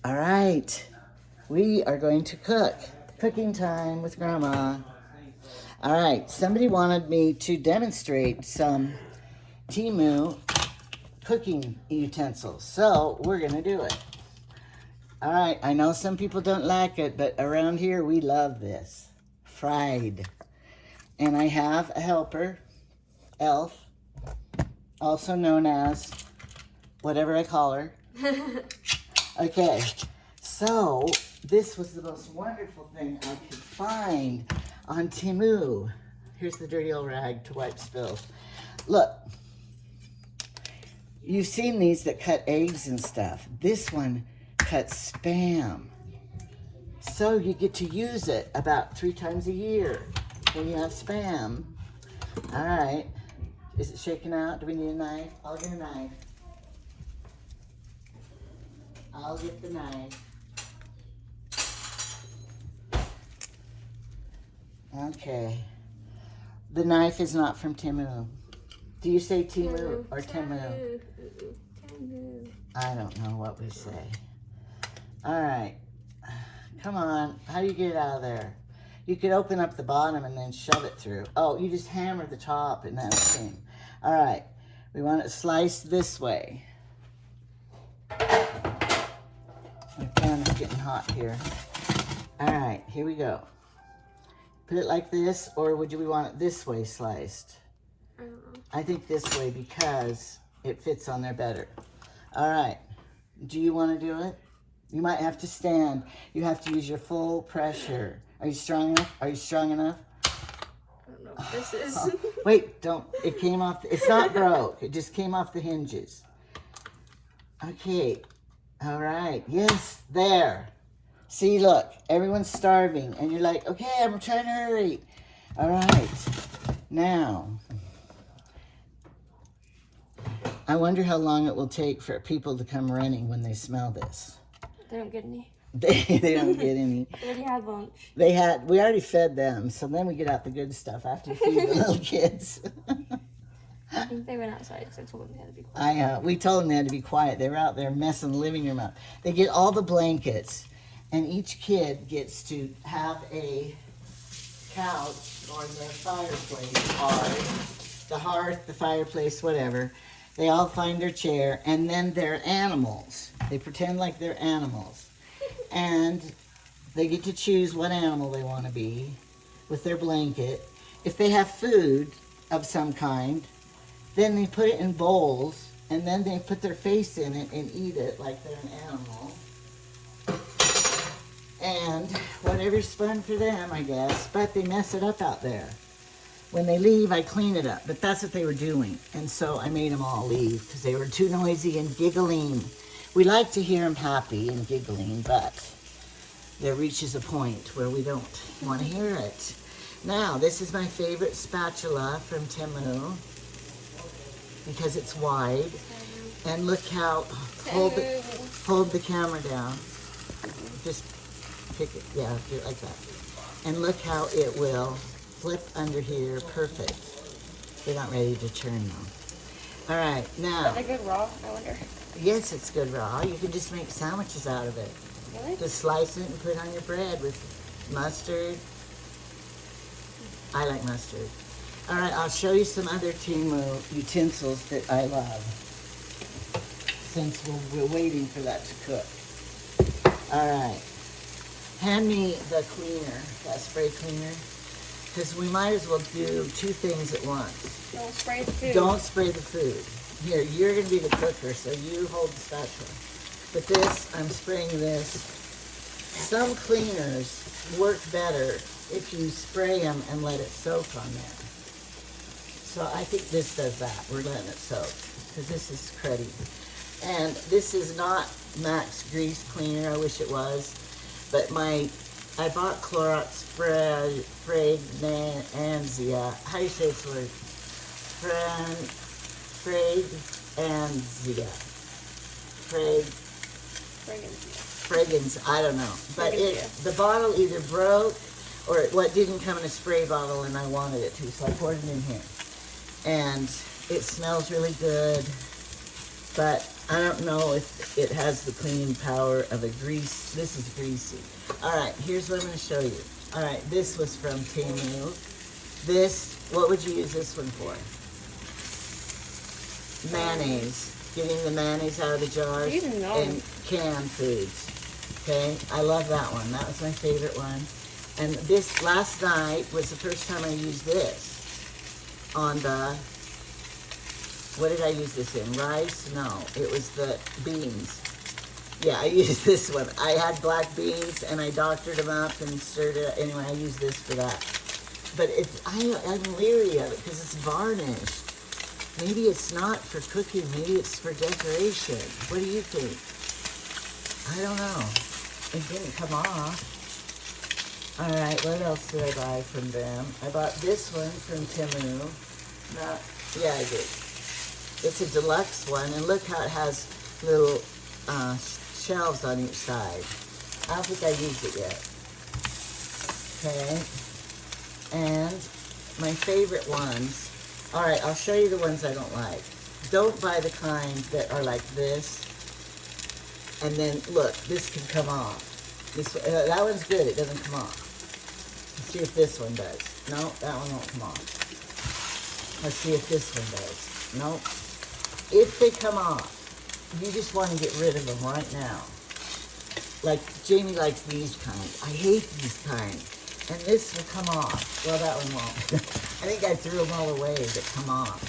All right, we are going to cook. Cooking time with Grandma. All right, somebody wanted me to demonstrate some Temu cooking utensils, so we're gonna do it. All right, I know some people don't like it, but around here we love this. Fried. And I have a helper, Elf, also known as whatever I call her. Okay, so this was the most wonderful thing I could find on Temu. Here's the dirty old rag to wipe spills. Look, you've seen these that cut eggs and stuff. This one cuts Spam. So you get to use it about 3 times a year when you have Spam. All right, is it shaking out? Do we need a knife? I'll get a knife. I'll get the knife. Okay. The knife is not from Temu. Do you say Temu or Temu? Temu. I don't know what we say. All right. Come on. How do you get it out of there? You could open up the bottom and then shove it through. Oh, you just hammer the top and that thing. All right. We want it sliced this way. My pan is getting hot here. All right, here we go. Put it like this, or would we want it this way sliced? I don't know. I think this way because it fits on there better. All right, do you want to do it? You might have to stand. You have to use your full pressure. Are you strong enough? Are you strong enough? I don't know what this is. Wait, don't. It came off. It's not broke. It just came off the hinges. Okay. All right. Yes, there. See, look, everyone's starving. And you're like, okay, I'm trying to hurry. All right. Now, I wonder how long it will take for people to come running when they smell this. They don't get any. They don't get any. They already had lunch. We already fed them, so then we get out the good stuff after you feed the little kids. I think they went outside because I told them they had to be quiet. We told them they had to be quiet. They were out there messing the living room up. They get all the blankets, and each kid gets to have a couch or the fireplace, or the hearth, the fireplace, whatever. They all find their chair, and then they're animals. They pretend like they're animals. And they get to choose what animal they want to be with their blanket. If they have food of some kind, then they put it in bowls, and then they put their face in it and eat it like they're an animal. And whatever's fun for them, I guess. But they mess it up out there. When they leave, I clean it up. But that's what they were doing. And so I made them all leave because they were too noisy and giggling. We like to hear them happy and giggling, but there reaches a point where we don't want to hear it. Now, this is my favorite spatula from Temu because it's wide. And look how, hold the camera down. Just pick it, yeah, do it like that. And look how it will flip under here, perfect. They're not ready to turn though. All right, now. Is that good raw, I wonder? Yes, it's good raw. You can just make sandwiches out of it. Really? Just slice it and put it on your bread with mustard. I like mustard. All right, I'll show you some other Temu utensils that I love since we're waiting for that to cook. All right. Hand me the cleaner, that spray cleaner, because we might as well do 2 things at once. Don't spray the food. Don't spray the food. Here, you're going to be the cooker, so you hold the spatula. But this, I'm spraying this. Some cleaners work better if you spray them and let it soak on there. So I think this does that. We're letting it soak, because this is cruddy. And this is not Max Grease Cleaner. I wish it was. But I bought Clorox Fragranzia. How do you say this word? Fragranzia. Fragrance, I don't know. But the bottle either broke or it didn't come in a spray bottle and I wanted it to, so I poured it in here. And it smells really good, but I don't know if it has the cleaning power of a grease. This is greasy. All right, here's what I'm going to show you. All right, this was from Temu. This, what would you use this one for? Mayonnaise. Getting the mayonnaise out of the jars Even know. and canned foods. Okay, I love that one. That was my favorite one. And this last night was the first time I used this on the, what did I use this in? Rice? No, it was the beans. Yeah, I used this one. I had black beans and I doctored them up and stirred it. Anyway, I used this for that. But it's, I'm leery of it because it's varnished. Maybe it's not for cooking. Maybe it's for decoration. What do you think? I don't know. It didn't come off. All right, what else did I buy from them? I bought this one from Temu. Yeah, I did. It's a deluxe one, and look how it has little shelves on each side. I don't think I used it yet. Okay. And my favorite ones. All right, I'll show you the ones I don't like. Don't buy the kind that are like this. And then, look, this can come off. That one's good. It doesn't come off. Let's see if this one does. No, that one won't come off. Let's see if this one does. Nope. If they come off, you just want to get rid of them right now. Like, Jamie likes these kinds. I hate these kinds. And this will come off. Well, that one won't. I think I threw them all away that come off.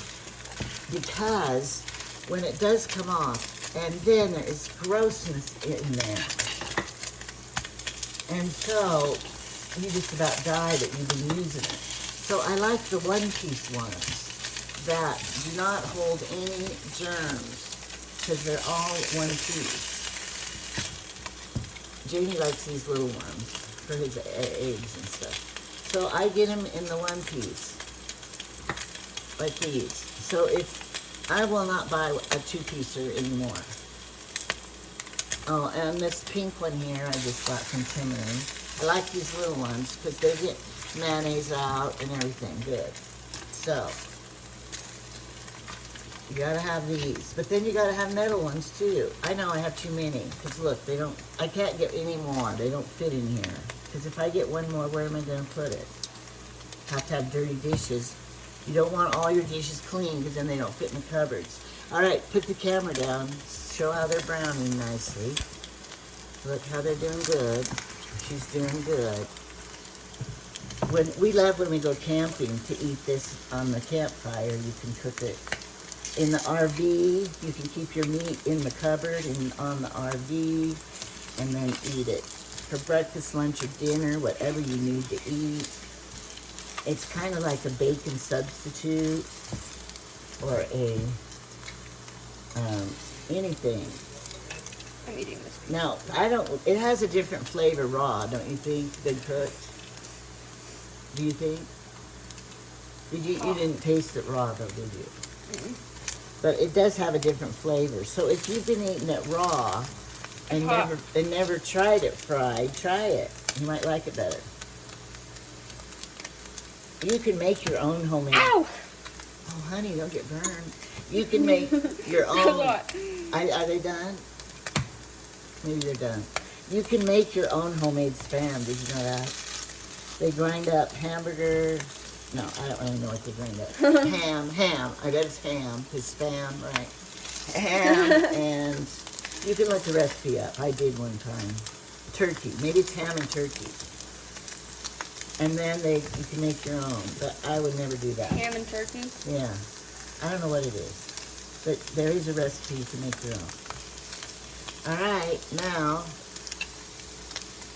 Because when it does come off, and then there is grossness in there. And so, you just about die that you've been using it. So I like the one-piece ones that do not hold any germs because they're all one piece. Jamie likes these little ones for his eggs and stuff. So I get them in the one piece, like these. So I will not buy a two-piecer anymore. Oh, and this pink one here I just got from Temu. I like these little ones because they get mayonnaise out and everything good. So, you gotta have these. But then you gotta have metal ones too. I know I have too many because look, I can't get any more. They don't fit in here. Because if I get one more, where am I gonna put it? Have to have dirty dishes. You don't want all your dishes clean because then they don't fit in the cupboards. All right, put the camera down. Show how they're browning nicely. Look how they're doing good. She's doing good. We love when we go camping to eat this on the campfire. You can cook it in the RV. You can keep your meat in the cupboard and on the RV and then eat it for breakfast, lunch, or dinner, whatever you need to eat. It's kind of like a bacon substitute or anything. I'm eating this. Now, it has a different flavor raw, don't you think, than cooked? Do you think? You didn't taste it raw though, did you? Mm-hmm. But it does have a different flavor. So if you've been eating it raw and never tried it fried, try it. You might like it better. You can make your own homemade. Ow! Oh, honey, don't get burned. You can make your own. Are they done? Maybe they're done. You can make your own homemade Spam. Did you know that? They grind up hamburger. No, I don't really know what they grind up. Ham. I bet it's ham. Because Spam, right? Ham, and you can look the recipe up. I did one time. Turkey. Maybe it's ham and turkey. And then you can make your own. But I would never do that. Ham and turkey? Yeah. I don't know what it is. But there is a recipe you can make your own. All right, now,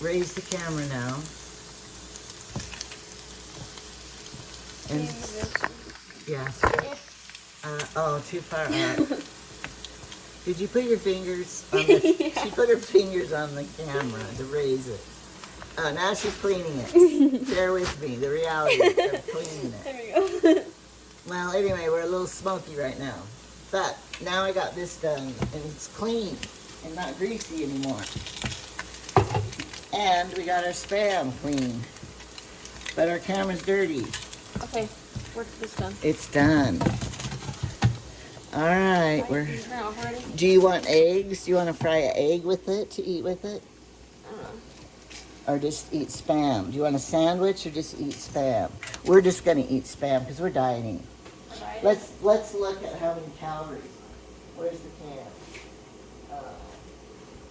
raise the camera now. And, yeah. Oh, too far out. Did you put your fingers on the, yeah. She put her fingers on the camera to raise it. Oh, now she's cleaning it. Bear with me, the reality of cleaning it. There we go. Well, anyway, we're a little smoky right now. But now I got this done, and it's clean and not greasy anymore. And we got our Spam clean. But our camera's dirty. Okay, where's this done? It's done. All right. Is that off already? Do you want eggs? Do you want to fry an egg with it to eat with it? I don't know. Or just eat Spam? Do you want a sandwich or just eat Spam? We're just going to eat Spam because we're dieting. Let's look at how many calories. Where's the can?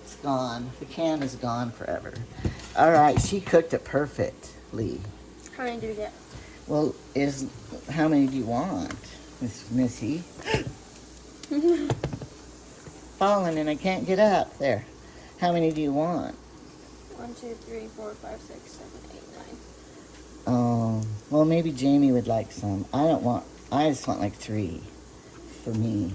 It's gone. The can is gone forever. All right, she cooked it perfectly. How many do we get? Well, how many do you want, Miss Missy? Falling and I can't get up. There. How many do you want? 1, 2, 3, 4, 5, 6, 7, 8, 9. Oh, well, maybe Jamie would like some. I just want like 3 for me.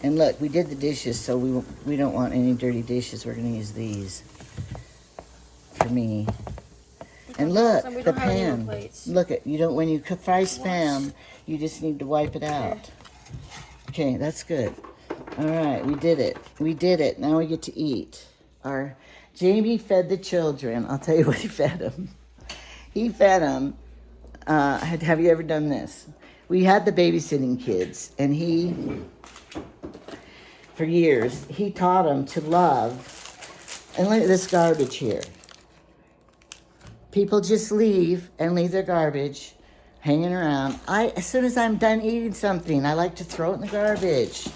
And look, we did the dishes, so we don't want any dirty dishes. We're going to use these for me. And look, the pan. Look at when you fry Spam, you just need to wipe it out. Okay, that's good. All right, we did it. We did it. Now we get to eat. Jamie fed the children. I'll tell you what he fed them. He fed them. Have you ever done this? We had the babysitting kids, and for years, he taught them to love. And look at this garbage here. People just leave their garbage hanging around. As soon as I'm done eating something, I like to throw it in the garbage.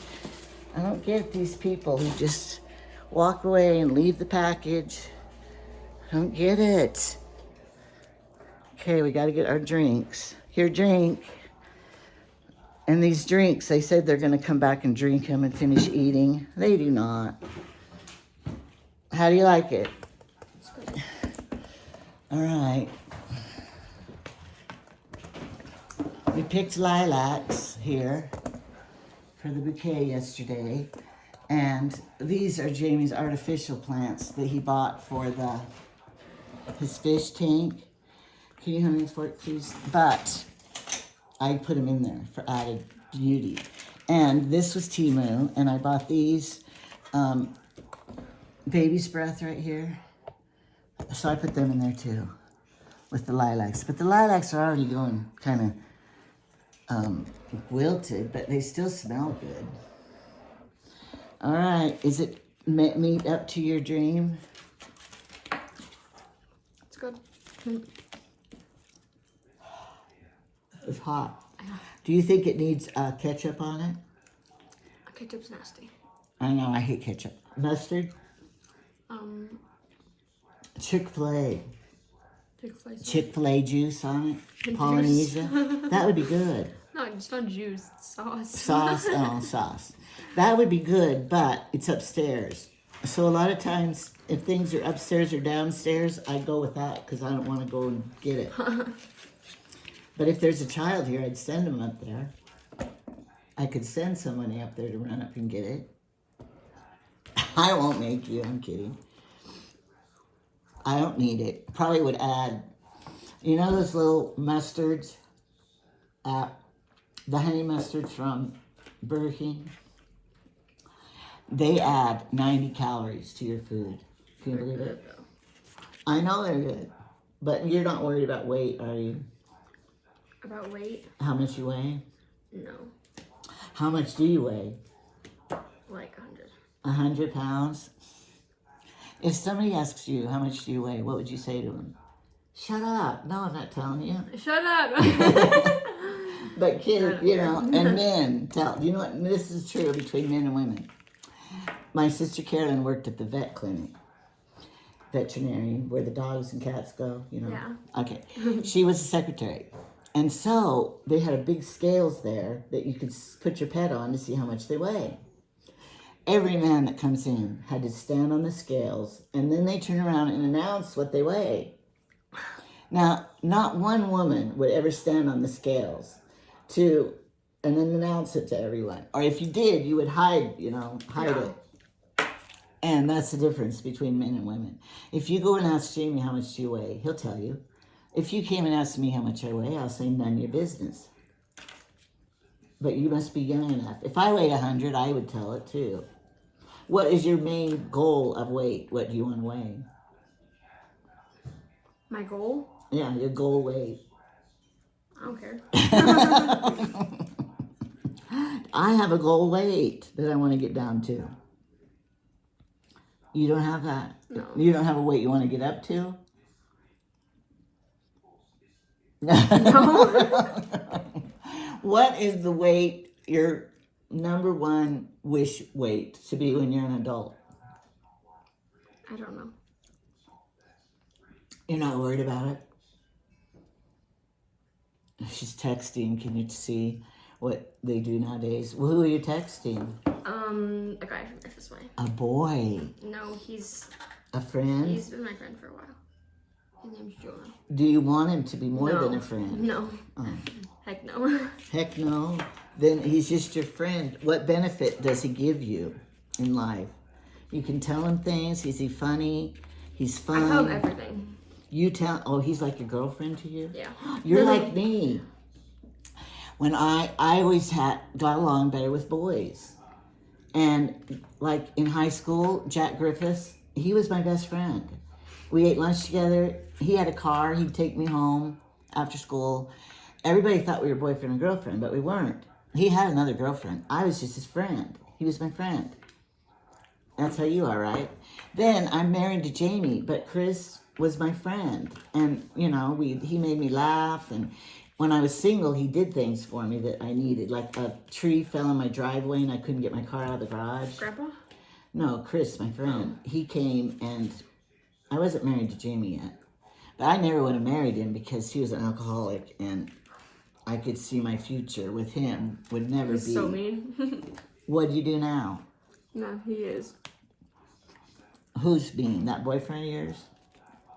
I don't get these people who just walk away and leave the package. I don't get it. Okay, we got to get our drinks. Here, drink. And these drinks, they said they're going to come back and drink them and finish eating. They do not. How do you like it? It's good. All right. We picked lilacs here for the bouquet yesterday. And these are Jamie's artificial plants that he bought for his fish tank. Can you hand me a fork, please? But I put them in there for added beauty. And this was Temu, and I bought these baby's breath right here. So I put them in there too with the lilacs. But the lilacs are already going kind of wilted, but they still smell good. All right, is it meet up to your dream? It's good. It's hot. Do you think it needs ketchup on it? Ketchup's nasty. I know, I hate ketchup. Mustard? Chick-fil-A. Chick-fil-A juice on it? Polynesia? That would be good. No, it's not juice, it's sauce. Sauce. That would be good, but it's upstairs. So a lot of times, if things are upstairs or downstairs, I go with that because I don't want to go and get it. But if there's a child here, I'd send them up there. I could send somebody up there to run up and get it. I won't make you, I'm kidding. I don't need it. Probably would add, you know those little mustards? The honey mustards from Burger King? They add 90 calories to your food. Can you believe it? I know they're good. But you're not worried about weight, are you? About weight? How much you weigh? No. How much do you weigh? Like 100. 100 pounds? If somebody asks you, how much do you weigh, what would you say to them? Shut up. No, I'm not telling you. Shut up. But kids, and men tell. You know what? This is true between men and women. My sister Carolyn worked at the vet clinic. Veterinarian, where the dogs and cats go, Yeah. Okay. She was a secretary. And so they had a big scales there that you could put your pet on to see how much they weigh. Every man that comes in had to stand on the scales, and then they turn around and announce what they weigh. Now, not one woman would ever stand on the scales and then announce it to everyone. Or if you did, you would hide it. And that's the difference between men and women. If you go and ask Jamie how much do you weigh, he'll tell you. If you came and asked me how much I weigh, I'll say none of your business. But you must be young enough. If I weighed 100, I would tell it too. What is your main goal of weight? What do you want to weigh? My goal? Yeah, your goal weight. I don't care. I have a goal weight that I want to get down to. You don't have that? No. You don't have a weight you want to get up to? No. What is the weight, your number one wish weight to be when you're an adult? I don't know. You're not worried about it? She's texting. Can you see what they do nowadays? Well, who are you texting? A guy from Memphis Way. A boy. No, he's A friend? He's been my friend for a while. His name's Jonah. Do you want him to be more No. than a friend? No. Oh. Heck no. Heck no. Then he's just your friend. What benefit does he give you in life? You can tell him things. Is he funny? He's fun. I tell him everything. You tell, oh, he's like your girlfriend to you? Yeah. You're like me. When I always got along better with boys. And like in high school, Jack Griffiths, he was my best friend. We ate lunch together. He had a car. He'd take me home after school. Everybody thought we were boyfriend and girlfriend, but we weren't. He had another girlfriend. I was just his friend. He was my friend. That's how you are, right? Then I'm married to Jamie, but Chris was my friend. And, you know, he made me laugh. And when I was single, he did things for me that I needed. Like a tree fell in my driveway and I couldn't get my car out of the garage. Grandpa? No, Chris, my friend. He came and I wasn't married to Jamie yet. But I never would have married him because he was an alcoholic and I could see my future with him would never He's be. so mean. What do you do now? No, he is. Who's mean? That boyfriend of yours?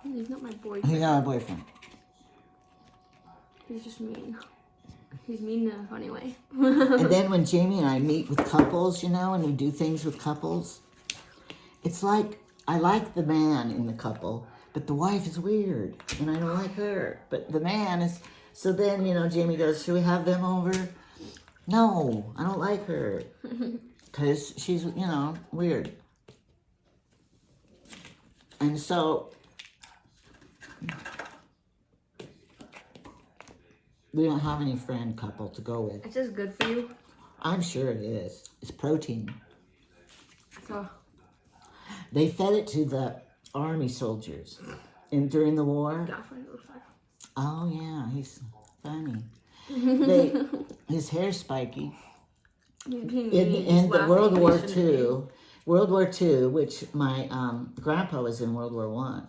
He's not my boyfriend. He's not a boyfriend. He's just mean. He's mean in a funny way. And then when Jamie and I meet with couples, you know, and we do things with couples, it's like, I like the man in the couple, but the wife is weird, and I don't like her. But the man is, so then, you know, Jamie goes, should we have them over? No, I don't like her, because she's, you know, weird. And so, we don't have any friend couple to go with. It's just good for you. I'm sure it is. It's protein. So, They fed it to the army soldiers during the war. Oh, yeah, he's funny. His hair's spiky. In the World War II, which my grandpa was in World War I.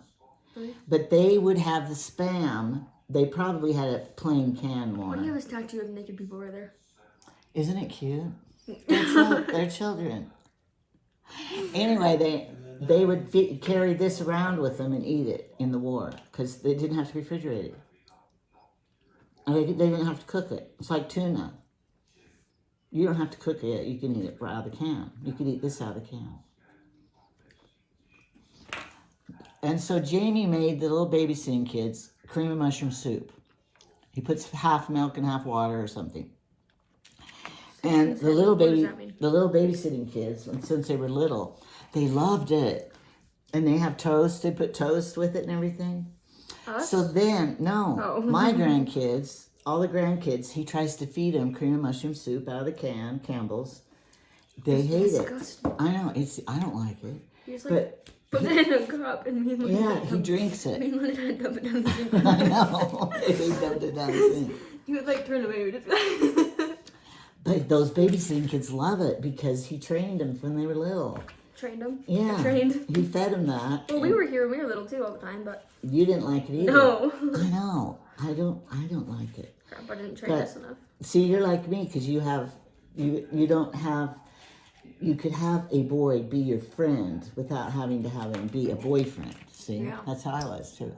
Really? But they would have the Spam. They probably had a plain can more. Why do you have a statue of naked people over there? Isn't it cute? They're children. Anyway, they would carry this around with them and eat it in the war because they didn't have to refrigerate it. And they didn't have to cook it. It's like tuna. You don't have to cook it. You can eat it right out of the can. You can eat this out of the can. And so Jamie made the little babysitting kids cream of mushroom soup. He puts half milk and half water or something. And the little babysitting kids, since they were little, they loved it. And they have toast. They put toast with it and everything. Us? So then, Oh. my grandkids, all the grandkids, he tries to feed them cream of mushroom soup out of the can, Campbell's. They hate disgusting. it. I know. I don't like it. You just like put it in a cup and me and He drinks it. Me and Linda dump it down the sink. I know. They dumped it down the sink. You would like turn away. We just But those babysitting kids love it because he trained them when they were little. trained them. Yeah. Trained. He fed them that. Well, we were here when we were little too all the time, but You didn't like it either. no. I know. I don't like it. Grandpa didn't train But- us enough. See, you're like me because you don't have. You could have a boy be your friend without having to have him be a boyfriend. See, Yeah. that's how I was too.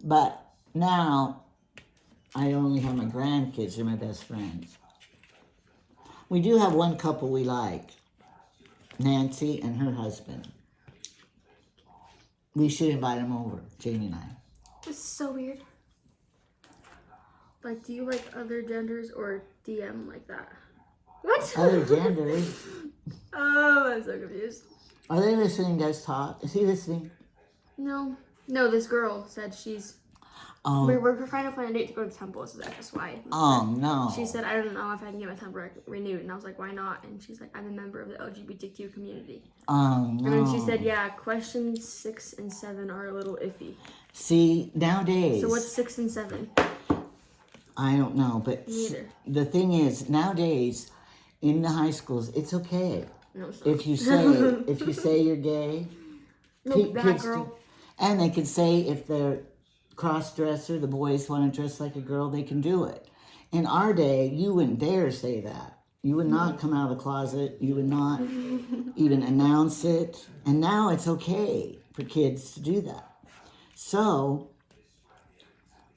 But now, I only have my grandkids. They're my best friends. We do have one couple we like, Nancy and her husband. We should invite them over, Jamie and I. This is so weird. Like, do you like other genders or DM like that? What? Other genders. Oh, I'm so confused. Are they listening to us talk? Is he listening? No. No, this girl said she's... Oh, We're trying to plan a date to go to the temple. This is FSY. oh no. She said, I don't know if I can get my temple renewed. And I was like, why not? And she's like, I'm a member of the LGBTQ community. Oh no. And then she said, yeah, questions 6 and 7 are a little iffy. See, nowadays. So what's 6 and 7? I don't know, but Neither. the thing is, nowadays, in the high schools, it's okay. No, it's not. If you say you're gay, No, that kids girl. do. And they can say if they're cross-dresser, the boys want to dress like a girl, they can do it. In our day, you wouldn't dare say that. You would not come out of the closet. You would not even announce it. And now it's okay for kids to do that. So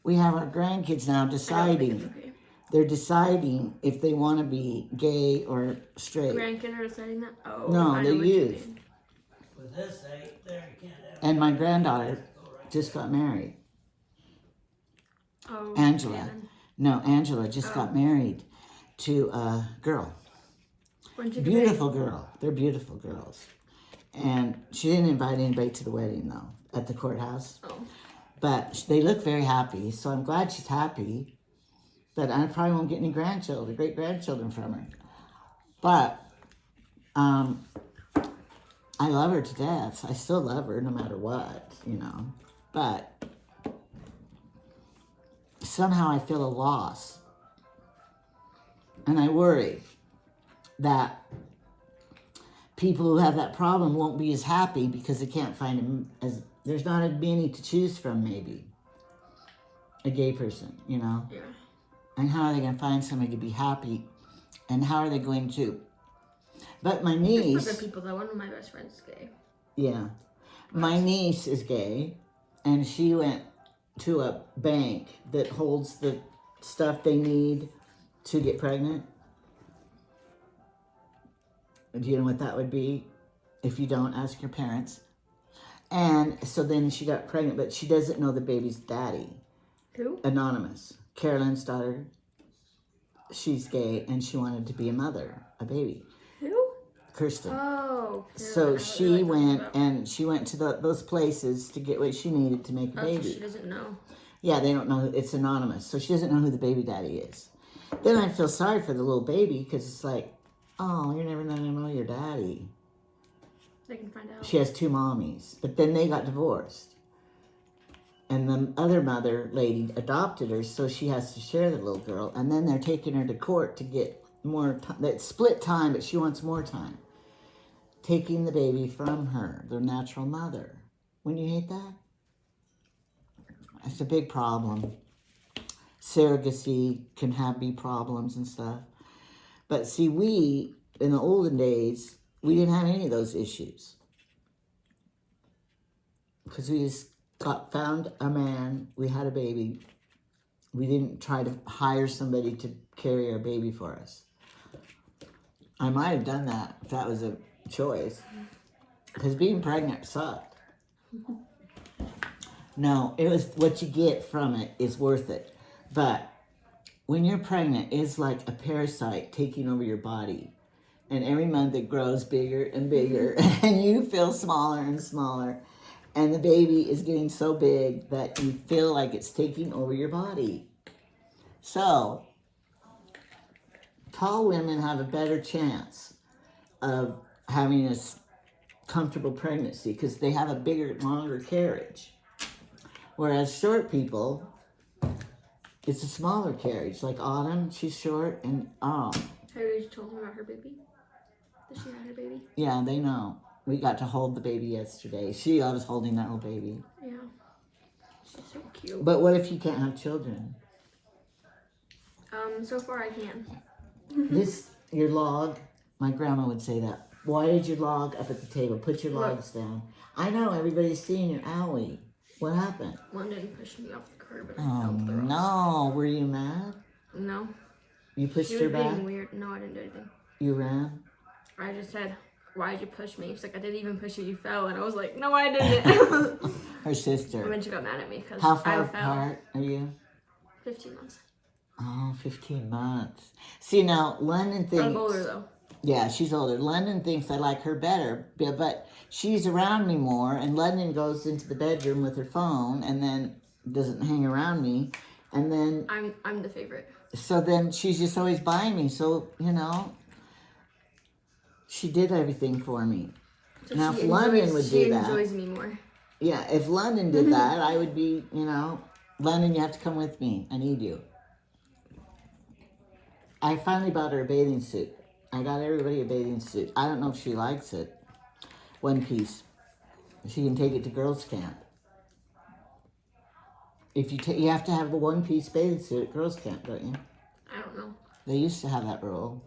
we have our grandkids now deciding. Okay. They're deciding if they want to be gay or straight. Grandkids are deciding that? Oh, No, I the know what you youth. mean. With this, there you can't have. And my granddaughter just got married. Oh, Angela. yeah. No, Angela just got married to a girl. When'd you get Beautiful girl. They're beautiful girls. And she didn't invite anybody to the wedding, though, at the courthouse. married? Oh. But they look very happy, so I'm glad she's happy. But I probably won't get any grandchildren, great-grandchildren from her. But I love her to death. I still love her no matter what, you know. But somehow I feel a loss. And I worry that people who have that problem won't be as happy because they can't find them as there's not as many to choose from, maybe. A gay person, you know? Yeah. And how are they going to find somebody to be happy? And how are they going to? But my For niece, good people, though. One of my best friends is gay. yeah, my niece is gay, and she went to a bank that holds the stuff they need to get pregnant. Do you know what that would be? If you don't, ask your parents. And so then she got pregnant, but she doesn't know the baby's daddy. Who? Anonymous. Carolyn's daughter. She's gay, and she wanted to be a mother, a baby. Who? Kirsten. Oh. So Carolyn, she went about. and she went to those places to get what she needed to make a Oh, so baby. she doesn't know. Yeah, they don't know. It's anonymous. So she doesn't know who the baby daddy is. Then I feel sorry for the little baby because it's like, oh, you're never going to know your daddy. They can find out. She has 2 mommies. But then they got divorced. And the other mother lady adopted her, so she has to share the little girl. And then they're taking her to court to get more time. That's split time, but she wants more time. Taking the baby from her, their natural mother. Wouldn't you hate that? It's a big problem. Surrogacy can be problems and stuff. But see, we, in the olden days, we didn't have any of those issues. Because we just found a man, we had a baby. We didn't try to hire somebody to carry our baby for us. I might have done that if that was a choice. Because being pregnant sucked. No, it was what you get from it is worth it. But when you're pregnant, it's like a parasite taking over your body. And every month it grows bigger and bigger. And you feel smaller and smaller. And the baby is getting so big that you feel like it's taking over your body. So, tall women have a better chance of having a comfortable pregnancy because they have a bigger, longer carriage. Whereas short people, it's a smaller carriage. Like Autumn, she's short, and Have you told her about her baby? That she had her baby? yeah, they know. We got to hold the baby yesterday. She loves holding that little baby. Yeah. She's so cute. But what if you can't have children? So far I can. Your log, my grandma would say that. Why did your log up at the table? Put your logs down. I know, everybody's seeing your owie. What happened? London pushed me off the curb and I Oh, fell with the rocks. no. Were you mad? No. You pushed She her was being back? weird. No, I didn't do anything. You ran? I just said, why did you push me? She's like, I didn't even push you, you fell. And I was like, no, I didn't. Her sister. And then she got mad at me because How I far fell. apart are you? 15 months. Oh, 15 months. See, now, London thinks... I'm older though. Yeah, she's older. London thinks I like her better, but she's around me more, and London goes into the bedroom with her phone, and then doesn't hang around me. And then, I'm the favorite. so then she's just always buying me. So, you know, she did everything for me. So Now, she if London would she do that, enjoys me more. yeah, if London did that, I would be, you know, London, you have to come with me. I need you. I finally bought her a bathing suit. I got everybody a bathing suit. I don't know if she likes it. One piece. She can take it to girls' camp. If you have to have the one-piece bathing suit at girls' camp, don't you? I don't know. They used to have that rule.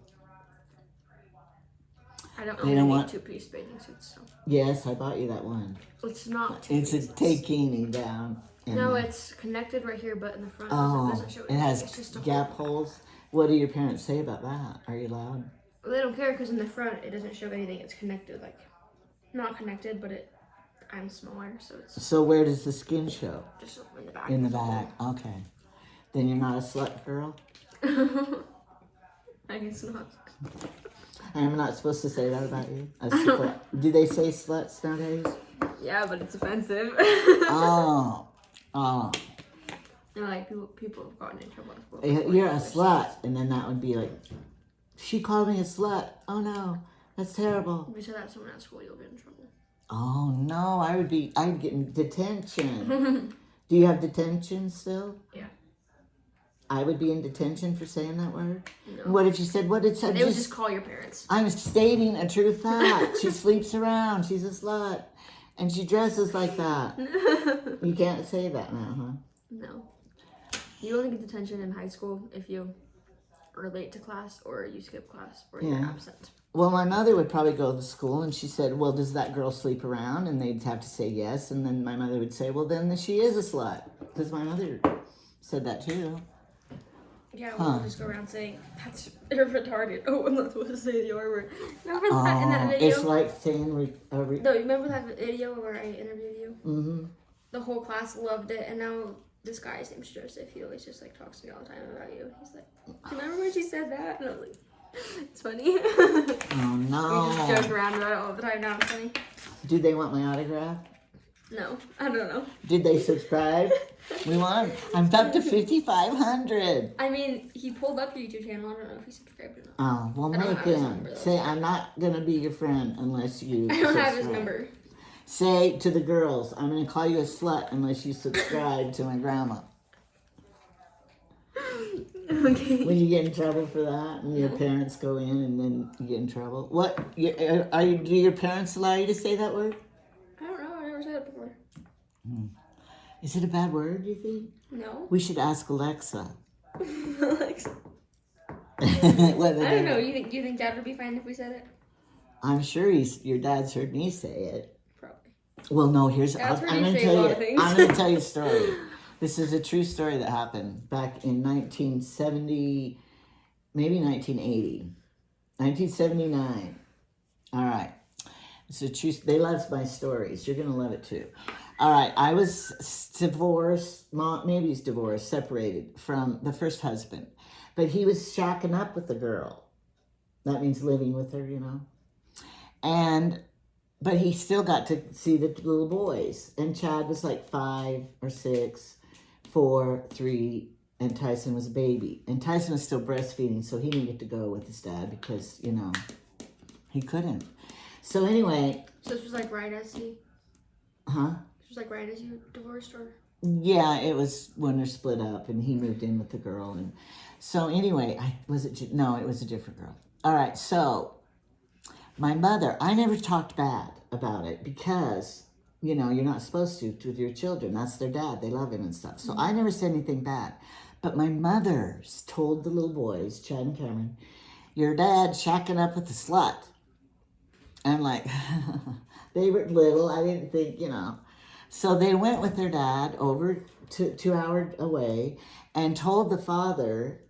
I don't They own don't any want- two-piece bathing suits, so Yes, I bought you that one. it's not It's a two-piece. takini down. And No, it's connected right here, but in the front it oh, doesn't show it anything. has It's just a gap hole. holes. What do your parents say about that? Are you loud? They don't care because in the front it doesn't show anything. It's connected, like not connected, but I'm smaller, so it's So where does the skin show? just in the back. In the back. Okay. Then you're not a slut girl? I guess not. I'm not supposed to say that about you? A slut. Do they say sluts nowadays? Yeah, but it's offensive. Oh. Oh. No, like people have gotten in trouble at school. You're a slut. And then that would be like, she called me a slut. Oh no. That's terrible. If you say that to someone at school, you'll get in trouble. Oh no. I'd get in detention. Do you have detention still? Yeah. I would be in detention for saying that word? No. What if you said, what did said? They would just call your parents. I'm stating a true fact. She sleeps around. She's a slut. And she dresses like that. You can't say that now, huh? No. You only get detention in high school if you are late to class or you skip class or you're Yeah. absent. Well, my mother would probably go to school and she said, well, does that girl sleep around? And they'd have to say yes. And then my mother would say, well, then she is a slut. Because my mother said that too. Yeah, we'll just go around saying, that's you're retarded. Oh, I'm not supposed to say the R word. Remember that in that video? It's like saying... No, you remember that video where I interviewed you? Mm-hmm. The whole class loved it, and now this guy, his name's Joseph, he always just like talks to me all the time about you. He's like, remember when she said that? And I was like, it's funny. Oh, no. We just joke around about it all the time now. It's funny. Do they want my autograph? No, I don't know. Did they subscribe? I'm up to 5,500. I mean, he pulled up your YouTube channel. I don't know if he subscribed or not. Oh, well, I don't make have his him. number, though. Say, I'm not going to be your friend unless you I don't have his subscribe. number. Say to the girls, I'm going to call you a slut unless you subscribe to my grandma. Okay. When you get in trouble for that and your parents go in and then you get in trouble. What? Do your parents allow you to say that word? I don't know. I never said it before. Is it a bad word, you think? No. We should ask Alexa. Alexa. Whether I don't know. they- You think Dad would be fine if we said it? I'm sure your dad's heard me say it. Probably. Well, no, That's where I'm you going to say a tell lot you. of things. I'm going to tell you a story. This is a true story that happened back in 1970, maybe 1980, 1979. All right. It's a true. They love my stories. You're going to love it too. All right. I was divorced. Maybe he's divorced, separated from the first husband, but he was shacking up with the girl. That means living with her, you know. But he still got to see the little boys. And Chad was like 5 or 6, 4, 3, and Tyson was a baby. And Tyson was still breastfeeding, so he didn't get to go with his dad because, you know, he couldn't. So anyway. So this was like right as he... Huh? This was like right as you divorced or... Yeah, it was when they're split up and he moved in with the girl. And so anyway, no, it was a different girl. All right, so my mother, I never talked bad about it because, you know, you're not supposed to with your children. That's their dad. They love him and stuff. So I never said anything bad. But my mother told the little boys, Chad and Cameron, your dad's shacking up with a slut. I'm like, they were little. I didn't think, you know. So they went with their dad over to 2 hours away and told the father,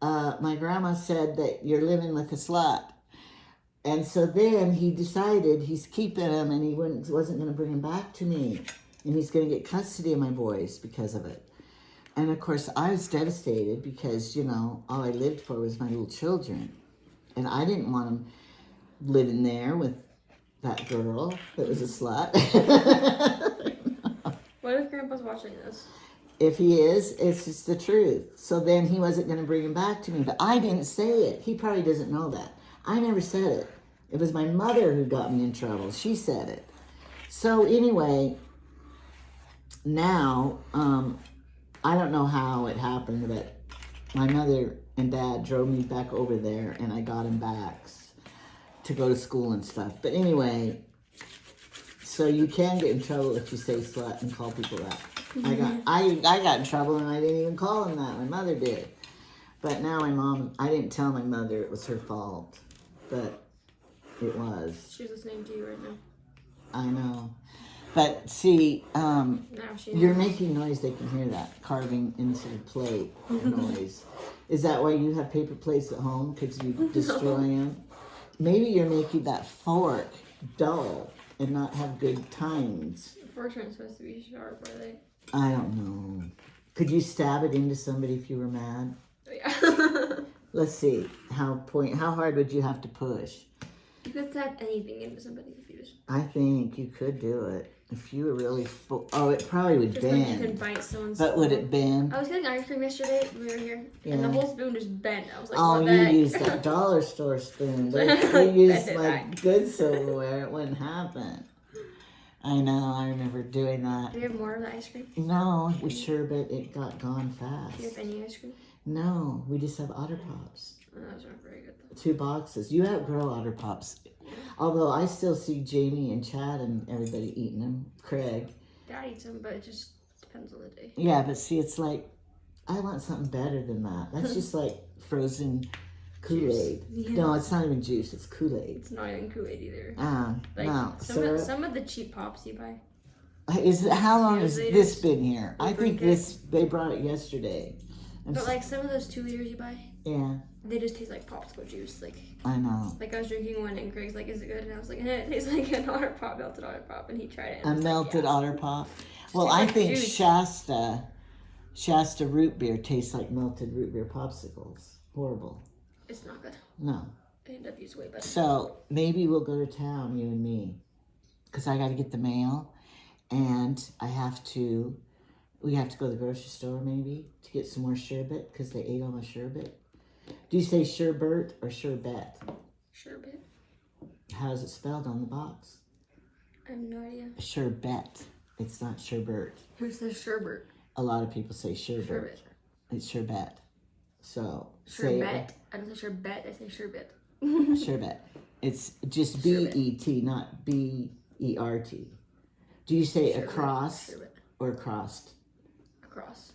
my grandma said that you're living with a slut. And so then he decided he's keeping him and he wasn't going to bring him back to me. And he's going to get custody of my boys because of it. And of course, I was devastated because, you know, all I lived for was my little children. And I didn't want them living there with that girl that was a slut. What if Grandpa's watching this? If he is, it's just the truth. So then he wasn't going to bring him back to me, but I didn't say it. He probably doesn't know that. I never said it. It was my mother who got me in trouble. She said it. So anyway, now, I don't know how it happened, but my mother and dad drove me back over there and I got him back to go to school and stuff. But anyway, so you can get in trouble if you say slut and call people that. I got in trouble and I didn't even call him that. My mother did. But now my mom, I didn't tell my mother it was her fault. But it was. She's listening to you right now. I know. But see, Now she you're knows. making noise, they can hear that. Carving into the plate noise. Is that why you have paper plates at home? Because you destroy them? Maybe you're making that fork dull and not have good tines. The forks aren't supposed to be sharp, are they? I don't know. Could you stab it into somebody if you were mad? Yeah. Let's see. How hard would you have to push? You could stab anything into somebody if you just... I think you could do it. If you were really full. Oh, it probably would Just like you bend. could bite someone's... But would it bend? I was getting ice cream yesterday when we were here, and the Yeah. whole spoon just bent. I was like, Oh, what the you heck? used that dollar store spoon. But if you Bend used it like back. good silverware, it wouldn't happen. I know. I remember doing that. Do you have more of the ice cream? No, we sherbet. It got gone Do you have fast. any ice cream? No, we just have Otter Pops. Oh, those aren't very good though. 2 boxes. You outgrow Otter Pops. Although I still see Jamie and Chad and everybody eating them. Craig. Dad eats them, but it just depends on the day. Yeah, but see, it's like, I want something better than that. That's just like frozen Kool-Aid. Yeah. No, it's not even juice. It's Kool-Aid. It's not even Kool-Aid either. Like, Like no. some of the cheap pops you buy. How long has Years this later, been here? I bring think it. they brought it yesterday. But like some of those 2 liters you buy, Yeah, they just taste like popsicle juice. I know. Like I was drinking one and Greg's like, "Is it good?" And I was like, "It tastes like an Otter Pop, melted Otter Pop." And he tried it. And A I was melted like, Otter Pop. Well, tastes I like think juice. Shasta root beer tastes like melted root beer popsicles. Horrible. It's not good. No. A&W's way better. So maybe we'll go to town, you and me, because I got to get the mail, and we have to go to the grocery store maybe to get some more sherbet because they ate all my sherbet. Do you say sherbet or sherbet? Sherbet. How is it spelled on the box? I have no idea. Sherbet. It's not sherbet. Who says sherbet? A lot of people say sherbet. Sherbet. It's sherbet. So say Sherbet. I don't say sherbet. I say sherbet. sherbet. It's just B-E-T, not B-E-R-T. Do you say Sherbet. across Sherbet. or across? Across.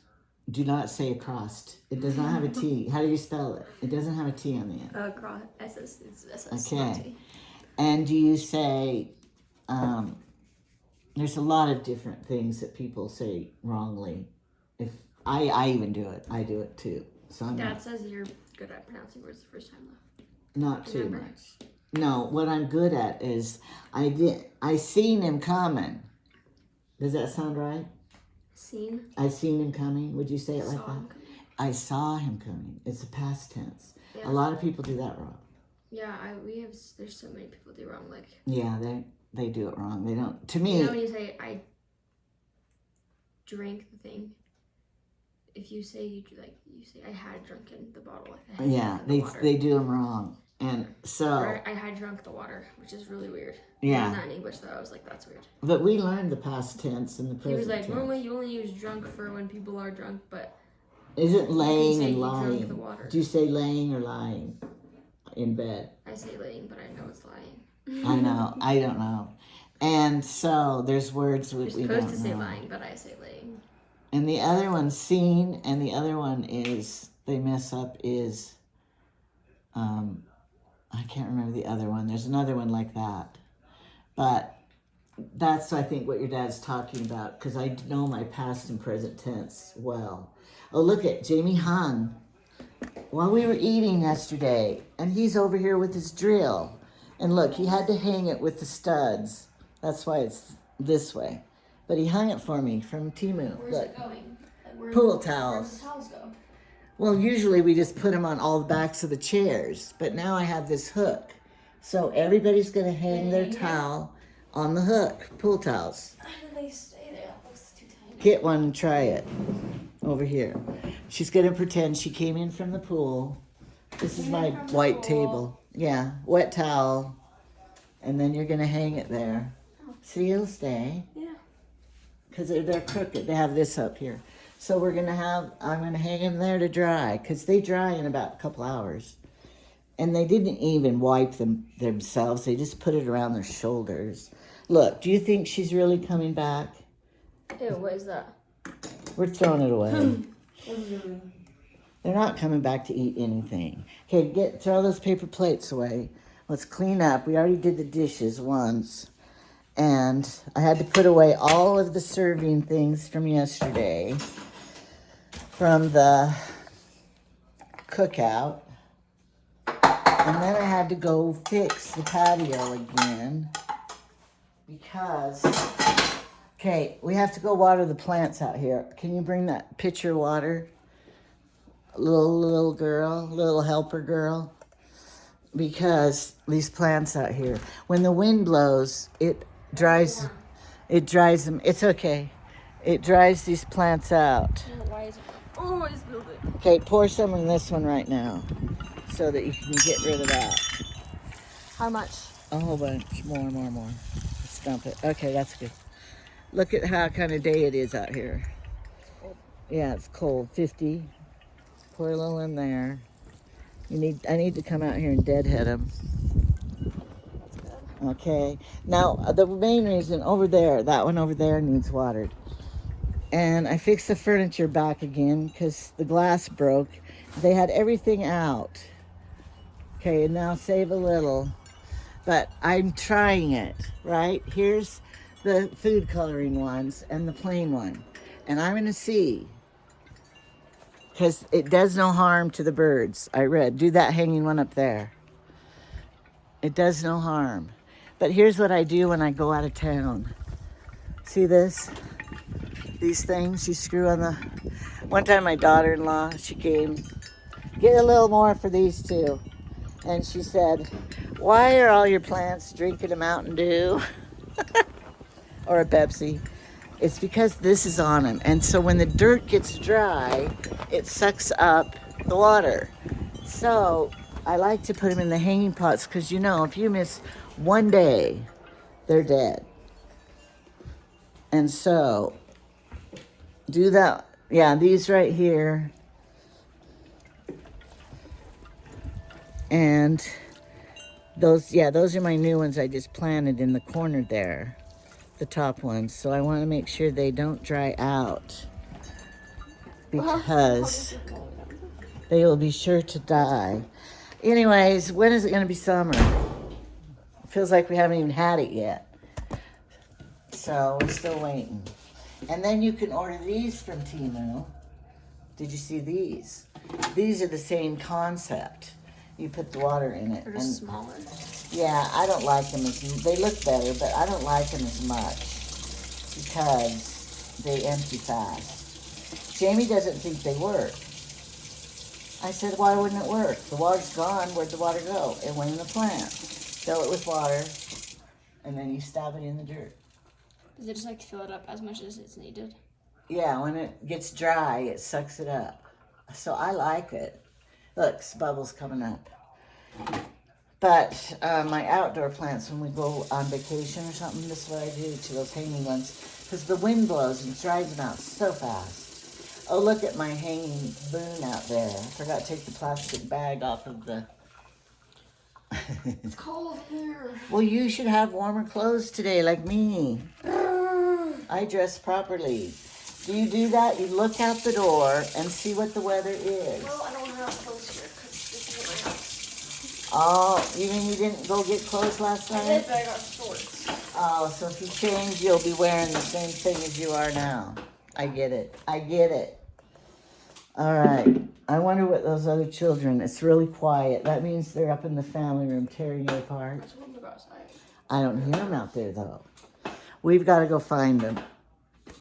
Do not say across. It does not have a T. How do you spell it? It doesn't have a T on the end. Across. SS. It's SS. Okay. not T. And do you say, there's a lot of different things that people say wrongly. If I even do it. I do it too. So I'm Dad says you're good at pronouncing words the first time though. not too Remember? much. No, what I'm good at is I seen him coming. Does that sound right? Seen. I seen him coming. Would you say it like Saw that? him coming. I saw him coming. It's a past tense. Yeah. A lot of people do that wrong. Yeah, there's so many people do wrong. Like, Yeah, they do it wrong. They don't. To you me, know when you say, I drank the thing, if you say, you say, I had drunken the bottle. Like, I had yeah, drunken the water. they do them wrong. And so, Or I had drunk the water, which is really weird. Yeah. Not in English though. I was like, that's weird. but we learned the past tense and the He present was like, tense. normally you only use drunk for when people are drunk, but Isn't laying say and he drank lying? the water. Do you say laying or lying in bed? I say laying, but I know it's lying. I know. I don't know. And so there's words You're we supposed don't to say know. lying, but I say laying. And the other one's seen, and the other one is they mess up is I can't remember the other one. There's another one like that. But that's, I think, what your dad's talking about, because I know my past and present tense well. Oh, look at Jamie hung while we were eating yesterday, and he's over here with his drill. And look, he had to hang it with the studs. That's why it's this way. But he hung it for me from Temu. Where's Look. it going? Like, Pool Where's towels. the towels go? Well, usually we just put them on all the backs of the chairs, but now I have this hook. So everybody's going to hang their towel on the hook, pool towels. How do they stay there? That looks too tiny. Get one and try it. over here. She's gonna pretend she came in from the pool. This is my from the white pool. table. Yeah, wet towel. And then you're gonna hang it there. See, it'll stay. Yeah. Because they're crooked. They have this up here. So I'm gonna hang them there to dry. Because they dry in about a couple hours. And they didn't even wipe them themselves. They just put it around their shoulders. Look, do you think she's really coming back? Ew, what is that? We're throwing it away. They're not coming back to eat anything. Okay, throw those paper plates away. Let's clean up. We already did the dishes once. And I had to put away all of the serving things from yesterday from the cookout. And then I had to go fix the patio again because, okay, we have to go water the plants out here. Can you bring that pitcher of water? Little girl, little helper girl. Because these plants out here, when the wind blows, it dries them. It's okay. It dries these plants out. Why is it? Oh, I spilled it. Okay, pour some in this one right now so that you can get rid of that. How much? A whole bunch. More. Stump it. Okay, that's good. Look at how kind of day it is out here. Yeah, it's cold. 50. Pour a little in there. I need to come out here and deadhead them. Okay. Now, the main reason over there, that one over there needs watered. And I fixed the furniture back again because the glass broke. They had everything out. Okay, and now save a little. But I'm trying it, right? Here's the food coloring ones and the plain one. And I'm going to see. Because it does no harm to the birds. I read. Do that hanging one up there. It does no harm. But here's what I do when I go out of town. See this? These things you screw on the... One time my daughter-in-law, she came, get a little more for these two. And she said, why are all your plants drinking a Mountain Dew? Or a Pepsi? It's because this is on them. And so when the dirt gets dry, it sucks up the water. So I like to put them in the hanging pots because, you know, if you miss one day, they're dead. And so do that. Yeah, these right here. And those are my new ones I just planted in the corner there. The top ones. So I want to make sure they don't dry out because they will be sure to die. Anyways, when is it going to be summer? It feels like we haven't even had it yet. So we're still waiting. And then you can order these from Temu. Did you see these? These are the same concept. You put the water in it. They're just smaller. Yeah, I don't like them they look better, but I don't like them as much because they empty fast. Jamie doesn't think they work. I said, why wouldn't it work? The water's gone. Where'd the water go? It went in the plant. Fill it with water, and then you stab it in the dirt. Does it just like fill it up as much as it's needed? Yeah, when it gets dry, it sucks it up. So I like it. Look, bubbles coming up. But my outdoor plants, when we go on vacation or something, this is what I do to those hanging ones. Because the wind blows and dries them out so fast. Oh, look at my hanging boon out there. I forgot to take the plastic bag off of the... It's cold here. Well, you should have warmer clothes today, like me. I dress properly. Do you do that? You look out the door and see what the weather is. Well, I don't have clothes here because this is my house. Oh, you mean you didn't go get clothes last night? I did, but I got shorts. Oh, so if you change, you'll be wearing the same thing as you are now. I get it. All right. I wonder what those other children, it's really quiet. That means they're up in the family room tearing it apart. I told them to go outside. I don't hear them out there, though. We've got to go find them.